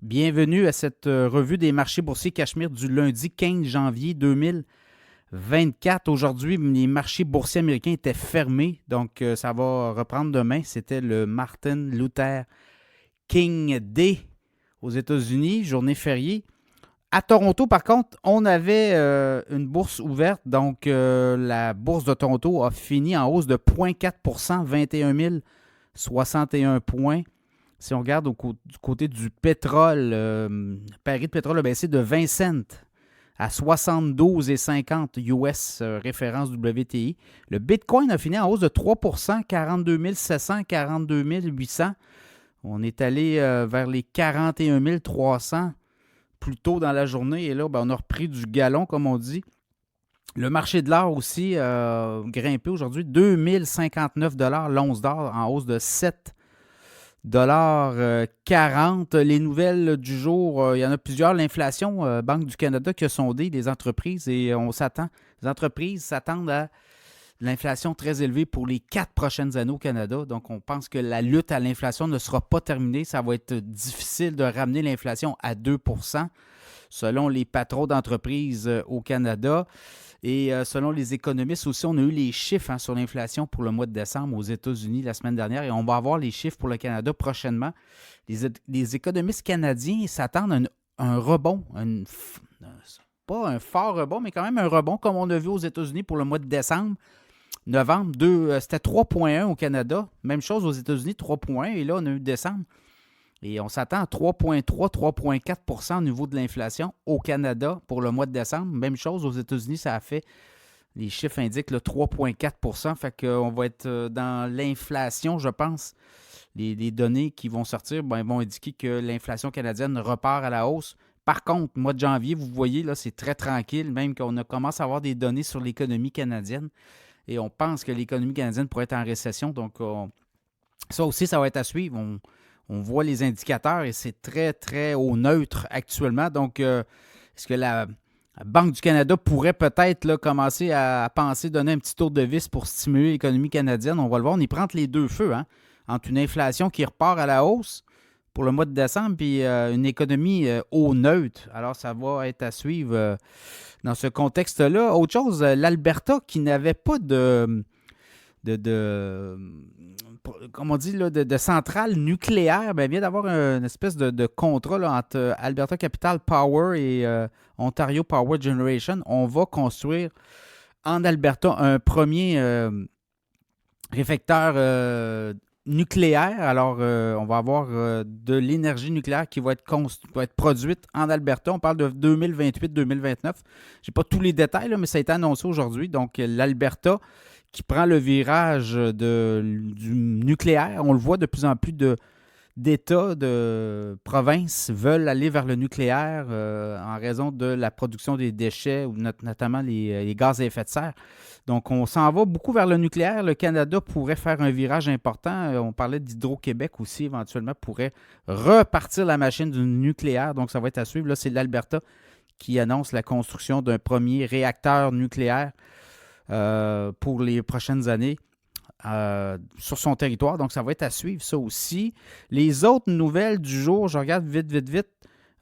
Bienvenue à cette revue des marchés boursiers Cachemire du lundi 15 janvier 2024. Aujourd'hui, les marchés boursiers américains étaient fermés, donc ça va reprendre demain. C'était le Martin Luther King Day aux États-Unis, journée fériée. À Toronto, par contre, on avait une bourse ouverte, donc la bourse de Toronto a fini en hausse de 0,4 21 061 points. Si on regarde du côté du pétrole, le baril de pétrole a baissé de 20 cents à 72,50 US, référence WTI. Le Bitcoin a fini en hausse de 3 42 700, 42 800. On est allé vers les 41 300 plus tôt dans la journée. Et là, on a repris du galon, comme on dit. Le marché de l'or aussi grimpé aujourd'hui. 2059 l'once d'or en hausse de 7 40. Les nouvelles du jour, il y en a plusieurs. L'inflation, Banque du Canada qui a sondé les entreprises et les entreprises s'attendent à l'inflation très élevée pour les 4 prochaines années au Canada. Donc, on pense que la lutte à l'inflation ne sera pas terminée. Ça va être difficile de ramener l'inflation à 2 selon les patrons d'entreprises au Canada. Et selon les économistes aussi, on a eu les chiffres sur l'inflation pour le mois de décembre aux États-Unis la semaine dernière et on va avoir les chiffres pour le Canada prochainement. Les économistes canadiens s'attendent à un rebond, pas un fort rebond, mais quand même un rebond comme on a vu aux États-Unis pour le mois de décembre. Novembre, c'était 3,1 au Canada. Même chose aux États-Unis, 3,1. Et là, on a eu décembre. Et on s'attend à 3,3, 3,4 au niveau de l'inflation au Canada pour le mois de décembre. Même chose aux États-Unis, ça a fait, les chiffres indiquent le 3,4 Fait qu'on va être dans l'inflation, je pense. Les données qui vont sortir vont indiquer que l'inflation canadienne repart à la hausse. Par contre, mois de janvier, vous voyez, là, c'est très tranquille, même qu'on commence à avoir des données sur l'économie canadienne. Et on pense que l'économie canadienne pourrait être en récession. Donc, ça aussi, ça va être à suivre. On voit les indicateurs et c'est très, très au neutre actuellement. Donc, est-ce que la Banque du Canada pourrait peut-être là, commencer à penser donner un petit tour de vis pour stimuler l'économie canadienne? On va le voir. On y prend entre les deux feux, entre une inflation qui repart à la hausse pour le mois de décembre puis une économie au neutre. Alors, ça va être à suivre dans ce contexte-là. Autre chose, l'Alberta qui n'avait pas comme on dit, là, de centrale nucléaire, vient d'avoir une espèce de contrat là, entre Alberta Capital Power et Ontario Power Generation. On va construire en Alberta un premier réfecteur nucléaire. Alors, on va avoir de l'énergie nucléaire qui va être produite en Alberta. On parle de 2028-2029. Je n'ai pas tous les détails, là, mais ça a été annoncé aujourd'hui. Donc, l'Alberta qui prend le virage du nucléaire. On le voit de plus en plus d'États, de provinces veulent aller vers le nucléaire en raison de la production des déchets, ou notamment les gaz à effet de serre. Donc, on s'en va beaucoup vers le nucléaire. Le Canada pourrait faire un virage important. On parlait d'Hydro-Québec aussi, éventuellement, pourrait repartir la machine du nucléaire. Donc, ça va être à suivre. Là, c'est l'Alberta qui annonce la construction d'un premier réacteur nucléaire pour les prochaines années sur son territoire. Donc, ça va être à suivre, ça aussi. Les autres nouvelles du jour, je regarde vite.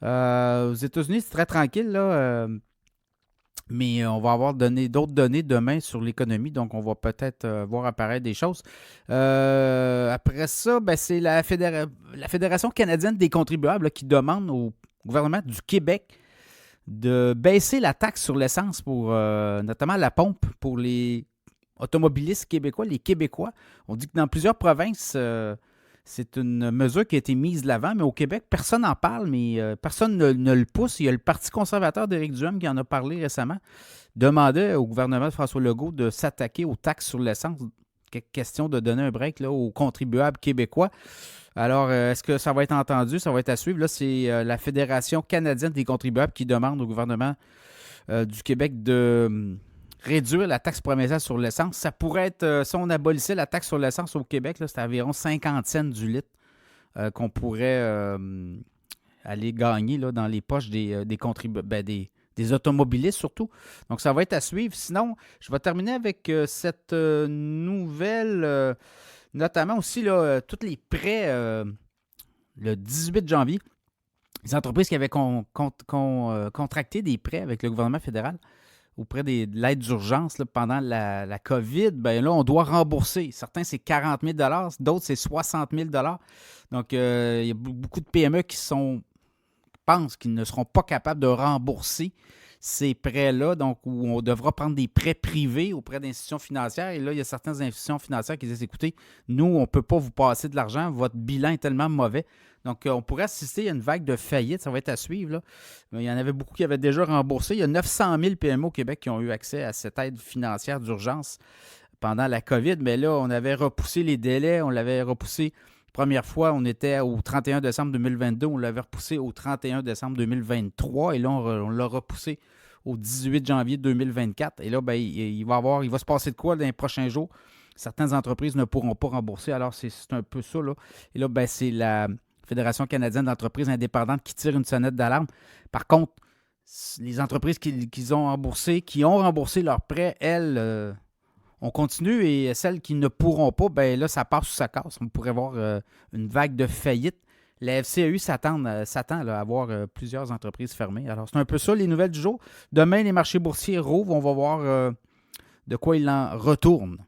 Aux États-Unis, c'est très tranquille, là. Mais on va avoir d'autres données demain sur l'économie, donc on va peut-être voir apparaître des choses. Après ça, c'est la Fédération canadienne des contribuables là, qui demande au gouvernement du Québec de baisser la taxe sur l'essence pour notamment la pompe pour les automobilistes québécois, les Québécois. On dit que dans plusieurs provinces, c'est une mesure qui a été mise de l'avant, mais au Québec, personne n'en parle, mais personne ne le pousse. Il y a le Parti conservateur d'Éric Duhem qui en a parlé récemment, demandait au gouvernement de François Legault de s'attaquer aux taxes sur l'essence. Question de donner un break là, aux contribuables québécois. Alors, est-ce que ça va être entendu? Ça va être à suivre. Là, c'est la Fédération canadienne des contribuables qui demande au gouvernement du Québec de réduire la taxe provinciale sur l'essence. Ça pourrait être, si on abolissait la taxe sur l'essence au Québec, là, c'est environ 50 cents du litre qu'on pourrait aller gagner là, dans les poches des contribuables, des automobilistes surtout. Donc, ça va être à suivre. Sinon, je vais terminer avec cette nouvelle, notamment aussi là, tous les prêts le 18 janvier. Les entreprises qui avaient contracté des prêts avec le gouvernement fédéral auprès de l'aide d'urgence là, pendant la COVID, ben là, on doit rembourser. Certains, c'est 40 000 d'autres, c'est 60 000 Donc, il y a beaucoup de PME pensent qu'ils ne seront pas capables de rembourser ces prêts-là, donc où on devra prendre des prêts privés auprès d'institutions financières. Et là, il y a certaines institutions financières qui disent, écoutez, nous, on ne peut pas vous passer de l'argent, votre bilan est tellement mauvais. Donc, on pourrait assister à une vague de faillite, ça va être à suivre. Là. Mais il y en avait beaucoup qui avaient déjà remboursé. Il y a 900 000 PME au Québec qui ont eu accès à cette aide financière d'urgence pendant la COVID. Mais là, on avait repoussé les délais, on l'avait repoussé. Première fois, on était au 31 décembre 2022, on l'avait repoussé au 31 décembre 2023 et là, on l'a repoussé au 18 janvier 2024. Et là, ben, il va se passer de quoi dans les prochains jours? Certaines entreprises ne pourront pas rembourser, alors c'est un peu ça. Là. Et là, ben, c'est la Fédération canadienne d'entreprises indépendantes qui tire une sonnette d'alarme. Par contre, les entreprises qui ont remboursé leurs prêts, elles, on continue et celles qui ne pourront pas, ben là, ça passe ou ça casse. On pourrait voir une vague de faillite. La FCAU s'attend à avoir plusieurs entreprises fermées. Alors, c'est un peu ça, les nouvelles du jour. Demain, les marchés boursiers rouvrent. On va voir de quoi il en retourne.